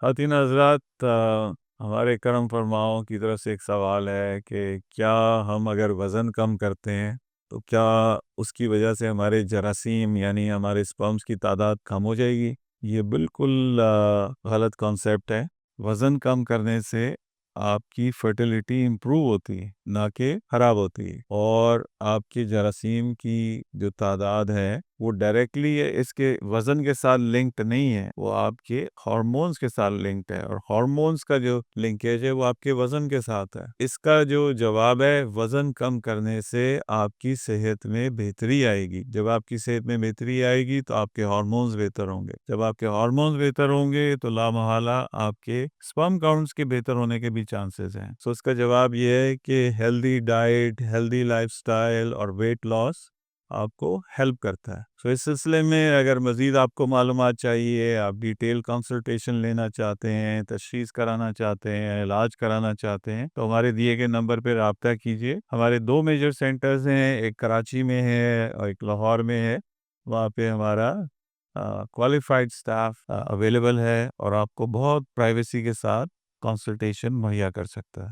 خواتین حضرات، ہمارے کرم فرماؤں کی طرف سے ایک سوال ہے کہ کیا ہم اگر وزن کم کرتے ہیں تو کیا اس کی وجہ سے ہمارے جراثیم یعنی ہمارے اسپرمز کی تعداد کم ہو جائے گی؟ یہ بالکل غلط کانسیپٹ ہے۔ وزن کم کرنے سے آپ کی فرٹیلیٹی امپروو ہوتی ہے، نہ کہ خراب ہوتی ہے، اور آپ کی جراثیم کی جو تعداد ہے وہ ڈائریکٹلی اس کے وزن کے ساتھ لنکڈ نہیں ہے، وہ آپ کے ہارمونز کے ساتھ لنکڈ ہے، اور ہارمونز کا جو لنکیج ہے وہ آپ کے وزن کے ساتھ ہے۔ اس کا جو جواب ہے، وزن کم کرنے سے آپ کی صحت میں بہتری آئے گی۔ جب آپ کی صحت میں بہتری آئے گی تو آپ کے ہارمونز بہتر ہوں گے۔ جب آپ کے ہارمونز بہتر ہوں گے تو لا محالہ آپ کے سپرم کاؤنٹس کے بہتر ہونے کے بھی چانسز ہیں۔ سو اس کا جواب یہ ہے کہ healthy diet, healthy life style اور ویٹ لاس آپ کو ہیلپ کرتا ہے۔ سو اس سلسلے میں اگر مزید آپ کو معلومات چاہیے، آپ ڈیٹیل کنسلٹیشن لینا چاہتے ہیں، تشخیص کرانا چاہتے ہیں، علاج کرانا چاہتے ہیں، تو ہمارے دیے گئے نمبر پہ رابطہ کیجیے۔ ہمارے 2 میجر سینٹرز ہیں، ایک کراچی میں ہے اور ایک لاہور میں ہے۔ وہاں پہ ہمارا کوالیفائڈ سٹاف اویلیبل ہے اور آپ کو بہت پرائیویسی کے ساتھ کنسلٹیشن مہیا کر سکتا ہے۔